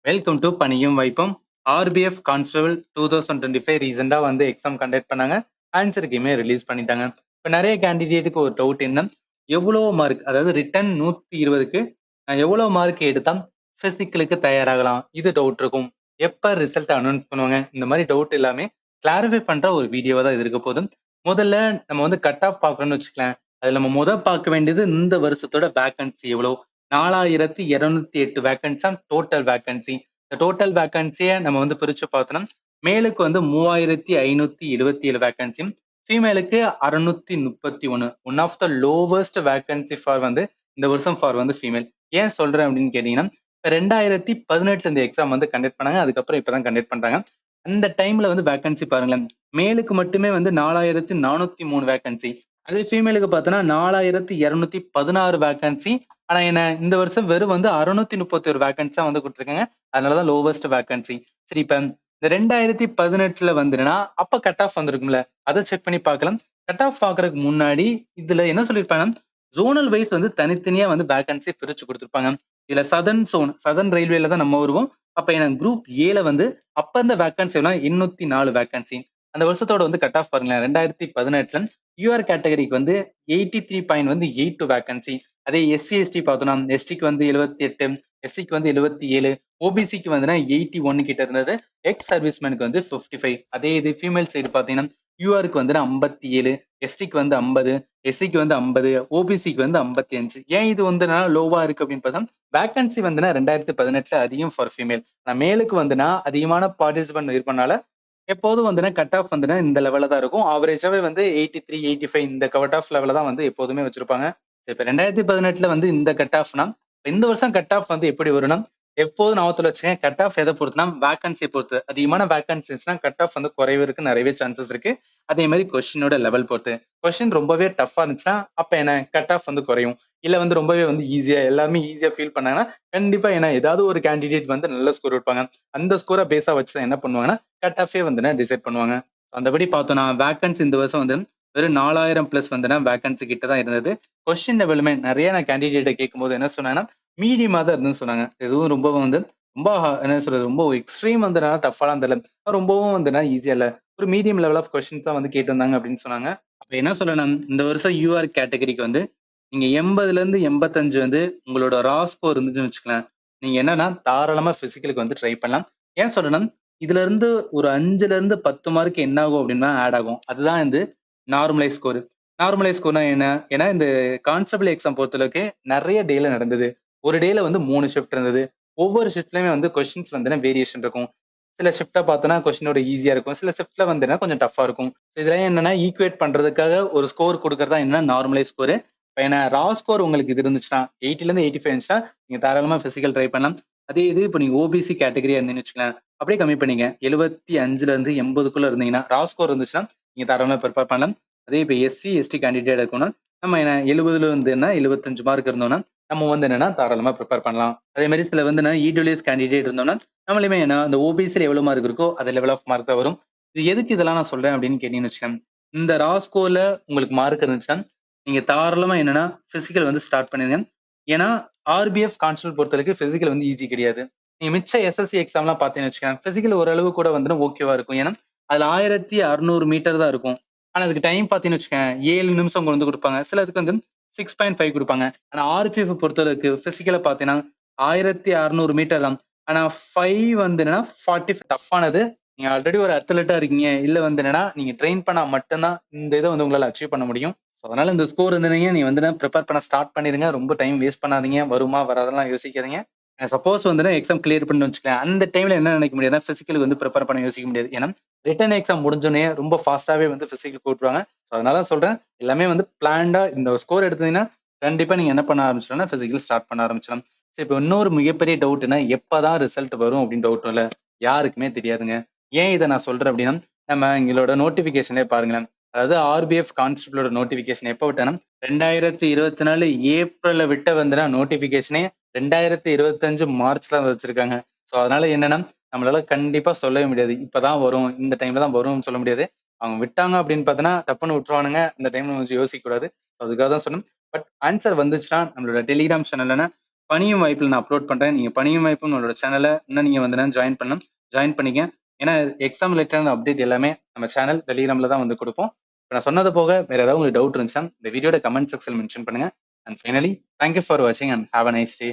Welcome to பணியும் வைப்பும். RPF constable 2025 ரீசெண்டா வந்து எக்ஸாம் கண்டக்ட் பண்ணாங்க. ஆன்சர் கீமே ரிலீஸ் பண்ணிட்டாங்க. இப்போ நிறைய கேண்டிடேட்டுக்கு ஒரு டவுட் என்ன, எவ்வளோ மார்க், அதாவது ரிட்டன் 120க்கு எவ்வளோ மார்க் எடுத்தா பிசிக்கலுக்கு தயாராகலாம், இது டவுட் இருக்கும். எப்ப ரிசல்ட் அனௌன்ஸ் பண்ணுவாங்க, இந்த மாதிரி டவுட் எல்லாமே கிளாரிஃபை பண்ற ஒரு வீடியோவா தான் இது இருக்க போதும். முதல்ல நம்ம வந்து கட் ஆஃப் பார்க்கணும்னு வச்சுக்கலாம். அதுல நம்ம பார்க்க வேண்டியது இந்த வருஷத்தோட வேகன்சி எவ்வளோ. 4208 வேகன்சி டோட்டல் வேகன்சி. இந்த டோட்டல் வேகன்சியை நம்ம வந்து பிரிச்சு பார்த்தோம்னா, மேலுக்கு வந்து 3577 வேகன்சி, ஃபீமேலுக்கு 631. One of the lowest vacancy for வந்து இந்த வருஷம் ஃபார் வந்து ஃபீமேல். ஏன் சொல்றேன் அப்படின்னு கேட்டீங்கன்னா, 2018 இந்த எக்ஸாம் வந்து கண்டக்ட் பண்ணாங்க. அதுக்கப்புறம் இப்பதான் கண்டக்ட் பண்றாங்க. அந்த டைம்ல வந்து வேகன்சி பாருங்களேன், மேலுக்கு மட்டுமே வந்து 4403 வேகன்சி, அதே ஃபீமேலுக்கு பார்த்தோன்னா 4216 வேகன்சி. ஆனா என்ன, இந்த வருஷம் வெறும் வந்து 631 வேகன்சி தான் வந்து கொடுத்துருக்காங்க. அதனாலதான் லோவஸ்ட் வேகன்சி. சரி, இப்ப இந்த 2018 வந்துருன்னா அப்ப கட் ஆஃப் வந்திருக்கும்ல, அதை செக் பண்ணி பார்க்கலாம். கட் ஆஃப் பாக்குறதுக்கு முன்னாடி இதுல என்ன சொல்லியிருப்பாங்க, ஜோனல் வைஸ் வந்து தனித்தனியா வந்து வேகன்சி பிரிச்சு கொடுத்துருப்பாங்க. இதுல சதர்ன் ஜோன், சதர்ன் ரயில்வேல தான் நம்ம வருவோம். அப்ப என்ன குரூப் ஏல வந்து அப்ப இந்த வேகன்சி 804 வேகன்சி. அந்த வருஷத்தோட வந்து கட் ஆஃப் பாருங்களேன், 2018 யூஆர் கேட்டகரிக்கு வந்து 83.82 வேகன்சி. அதே எஸ்சி எஸ்டி பார்த்தோம்னா, எஸ்டிக்கு வந்து 78, எஸ்சிக்கு வந்து 77, ஓபிசிக்கு வந்து 81 கிட்ட இருந்தது. எக்ஸ் சர்வீஸ்மேனுக்கு வந்து 55. அதே இது ஃபீமேல் சைடு பார்த்தீங்கன்னா, யூஆருக்கு வந்து 57, எஸ்டிக்கு வந்து 50, எஸ்சிக்கு வந்து 50, ஓபிசிக்கு வந்து 55. ஏன் இது வந்து லோவா இருக்கு அப்படின்னு பார்த்தா, வேகன்சி வந்து 2018 அதிகம் ஃபார் ஃபீமேல். மேலுக்கு வந்து அதிகமான பார்ட்டிசிபென்ட் இருப்பனால எப்போதும் வந்து கட் ஆஃப் வந்து இந்த லெவல்ல தான் இருக்கும். ஆவரேஜாவே வந்து 83, 85 இந்த கட் ஆஃப் லெவல்ல தான் வந்து எப்போதுமே வச்சிருப்பாங்க. இப்ப 2018 வந்து இந்த கட் ஆஃப்னா, இந்த வருஷம் கட் ஆஃப் வந்து எப்படி வரும்னா, எப்போதும் ஞாபகத்துல வச்சுக்கங்க, கட் ஆஃப் எதை பொறுத்துனா வேகன்சி பொறுத்து. அதிகமான வேகன்சிஸ்னா கட் ஆஃப் வந்து குறைவதற்கு நிறையவே சான்சஸ் இருக்கு. அதே மாதிரி கொஸ்டினோட லெவல் பொறுத்து. கொஸ்டின் ரொம்பவே டஃபா இருந்துச்சுன்னா அப்ப என்ன கட் ஆஃப் வந்து குறையும். இல்ல வந்து ரொம்பவே வந்து ஈஸியா, எல்லாருமே ஈஸியா ஃபீல் பண்ணாங்கன்னா கண்டிப்பா ஏன்னா ஏதாவது ஒரு கேண்டிடேட் வந்து நல்ல ஸ்கோர் எடுப்பாங்க. அந்த ஸ்கோரை பேஸா வச்சு என்ன பண்ணுவாங்கன்னா கட் ஆஃபே வந்து டிசைட் பண்ணுவாங்க. அந்தபடி பார்த்தோம்னா வேகன்சி இந்த வருஷம் வந்து வெறும் 4000 பிளஸ் வந்து வேகன்சி கிட்ட தான் இருந்தது. கொஸ்டின் லெவலுமே நிறைய நான் கேண்டிடேட்டை கேட்கும்போது என்ன சொன்னாங்கன்னா மீடியமா தான் இருந்துன்னு சொன்னாங்க. எதுவும் ரொம்ப வந்து ரொம்ப என்ன சொல்றது, ரொம்ப எக்ஸ்ட்ரீம் வந்து டஃபாலாம் தெரியல, ரொம்பவும் வந்து ஈஸியா இல்ல, ஒரு மீடியம் லெவல் ஆஃப் கொஸ்டின்ஸ் தான் வந்து கேட்டிருந்தாங்க அப்படின்னு சொன்னாங்க. அப்ப என்ன சொல்லணும், இந்த வருஷம் யூஆர் கேட்டகரிக்கு வந்து நீங்க 80ல இருந்து 85 வந்து உங்களோட ரா ஸ்கோர் இருந்துச்சுன்னு வச்சுக்கலாம், நீங்க என்னன்னா தாராளமா பிசிக்கலுக்கு வந்து ட்ரை பண்ணலாம். ஏன் சொல்லணும், இதுல இருந்து ஒரு 5ல இருந்து 10 மார்க் என்ன ஆகும் அப்படின்னா ஆட் ஆகும். அதுதான் வந்து நார்மலைஸ் ஸ்கோர். நார்மலைஸ் ஸ்கோர்னா என்ன, ஏன்னா இந்த கான்ஸ்டபிள் எக்ஸாம் பொறுத்தளவுக்கு நிறைய டேல நடந்தது. ஒரு டேல வந்து 3 ஷிஃப்ட் இருந்தது. ஒவ்வொரு ஷிஃப்ட்லயுமே வந்து கொஸ்டின்ஸ் வந்து வேரியேஷன் இருக்கும். சில ஷிஃப்ட்டை பார்த்தோன்னா கொஸ்டினோட ஈஸியா இருக்கும், சில ஷிஃப்ட்ல வந்து கொஞ்சம் டஃபா இருக்கும். இதெல்லாம் என்னன்னா ஈக்குவேட் பண்றதுக்காக ஒரு ஸ்கோர் கொடுக்கறதா என்ன நார்மலைஸ் ஸ்கோர். ஏன்னா ரா ஸ்கோர் உங்களுக்கு இது இருந்துச்சுன்னா 80ல இருந்து 85 இருந்துச்சுன்னா நீங்க தாராளமா பிசிக்கல் ட்ரை பண்ணலாம். அதே இது இப்போ நீங்க ஓபிசி கேட்டகரியா இருந்தீங்கன்னு வச்சுக்கலாம், அப்படியே கம்மி பண்ணீங்க 75ல இருந்து 80க்குள்ள இருந்தீங்கன்னா ரா ஸ்கோர் இருந்துச்சுன்னா நீங்க தாராளமா ப்ரிப்பேர் பண்ணலாம். அதே இப்போ எஸ்சி எஸ்டி கேண்டிடேட் இருக்கணும்னா நம்ம என்ன 70ல இருந்துன்னா 75 மார்க் இருந்தோம்னா நம்ம வந்து என்னன்னா தாராளமா ப்ரிப்பேர் பண்ணலாம். அதே மாதிரி சில வந்து இடபிள்யூஎஸ் கேண்டிடேட் இருந்தோம்னா நம்மளுமே என்ன அந்த ஓபிசியில் எவ்வளவு மார்க் இருக்கோ அது லெவல் ஆஃப் மார்க் தான் வரும். இது எதுக்கு இதெல்லாம் நான் சொல்றேன் அப்படின்னு கேட்டீங்கன்னு வச்சுக்கோங்க, இந்த ரா ஸ்கோர்ல உங்களுக்கு மார்க் இருந்துச்சுன்னா நீங்க தாராளமா என்னன்னா பிசிக்கல் வந்து ஸ்டார்ட் பண்ணிருங்க. ஏன்னா ஆர்பிஎஃப் கான்ஸ்டபிள் பொறுத்தவரைக்கும் பிசிக்கல் வந்து ஈஸி கிடையாது. நீங்க மிச்ச எஸ்எஸ்சி எக்ஸாம்லாம் பார்த்தீங்கன்னு வச்சுக்கோங்க, பிசிக்கல் ஓரளவு கூட வந்து ஓகேவா இருக்கும். ஏன்னா அதுல 1600 மீட்டர் தான் இருக்கும். ஆனா அதுக்கு டைம் பார்த்தீங்கன்னு வச்சுக்கோங்க 7 நிமிஷம் கொண்டு வந்து கொடுப்பாங்க. சிலதுக்கு வந்து 6.5 கொடுப்பாங்க. ஆனா ஆர்பிஎஃப் பொறுத்தளவுக்கு பிசிக்கலை பார்த்தீங்கன்னா 1600 மீட்டர் தான். ஆனா 5 வந்து என்னன்னா 40 டஃப்பானது. நீங்க ஆல்ரெடி ஒரு அத்லெட்டா இருக்கீங்க, இல்ல வந்து என்னன்னா நீங்க ட்ரெயின் பண்ணா மட்டும்தான் இந்த இதை வந்து உங்களால அச்சீவ் பண்ண முடியும். அதனால இந்த ஸ்கோர் இருந்தீங்க நீ வந்து ப்ரிப்பேர் பண்ண ஸ்டார்ட் பண்ணிருங்க. ரொம்ப டைம் வேஸ்ட் பண்ணாதீங்க. வருமா வராதெல்லாம் யோசிக்காதீங்க. சப்போஸ் வந்து எக்ஸாம் கிளியர் பண்ணி வச்சுக்கலாம், அந்த டைம்ல என்ன நினைக்க முடியாதுன்னா பிசிக்கலுக்கு வந்து ப்ரிப்பேர் பண்ண யோசிக்க முடியாது. ஏன்னா ரிட்டன் எக்ஸாம் முடிஞ்சோடனே ரொம்ப ஃபாஸ்டாவே வந்து பிசிக்கல் போட்டுருவாங்க. அதனால சொல்றேன், எல்லாமே வந்து பிளான்டா இந்த ஸ்கோர் எடுத்தீங்கன்னா கண்டிப்பா நீங்க என்ன பண்ண ஆரம்பிச்சிடலாம், பிசிக்கல் ஸ்டார்ட் பண்ண ஆரம்பிச்சிடலாம். சரி, இப்போ இன்னொரு மிகப்பெரிய டவுட்னா எப்பதான் ரிசல்ட் வரும் அப்படின்னு டவுட் இல்ல, யாருக்குமே தெரியாதுங்க. ஏன் இதை நான் சொல்றேன் அப்படின்னா, நம்ம எங்களோட நோட்டிபிகேஷனே பாருங்களேன். அதாவது ஆர்பிஎஃப் கான்ஸ்டபிளோட நோட்டிபிகேஷன் எப்போ விட்டேன்னா 2024 ஏப்ரல்ல விட்ட வந்து நோட்டிபிகேஷனே 2025 மார்ச்ல வச்சிருக்காங்க. ஸோ அதனால என்னன்னா நம்மளால கண்டிப்பா சொல்லவே முடியாது இப்பதான் வரும், இந்த டைம்ல தான் வரும்னு சொல்ல முடியாது. அவங்க விட்டாங்க அப்படின்னு பார்த்தோன்னா டப்புன்னு விட்டுருவானுங்க. இந்த டைம்ல கொஞ்சம் யோசிக்க கூடாது. அதுக்காக தான் சொன்னேன். பட் ஆன்சர் வந்துச்சுன்னா நம்மளோட டெலிகிராம் சேனல்ல பணியும் வாய்ப்புல நான் அப்லோட் பண்றேன். நீங்க பணியும் வாய்ப்பு நம்மளோட சேனலை இன்னும் நீங்க வந்து ஜாயின் பண்ணலாம். ஜாயின் பண்ணிக்க. ஏன்னா எக்ஸாம் ரிலேட்டடான அப்டேட் எல்லாமே நம்ம சேனல் டெலிகிராம்ல தான் வந்து கொடுப்போம். இப்போ நான் சொன்னது போக வேற ஏதாவது உங்களுக்கு டவுட் இருந்துச்சுன்னா இந்த வீடியோட கமெண்ட் செக்ஷன் மென்ஷன் பண்ணுங்க. அண்ட் ஃபைனலி தேங்க்யூ ஃபார் வாட்சிங் and have a nice day.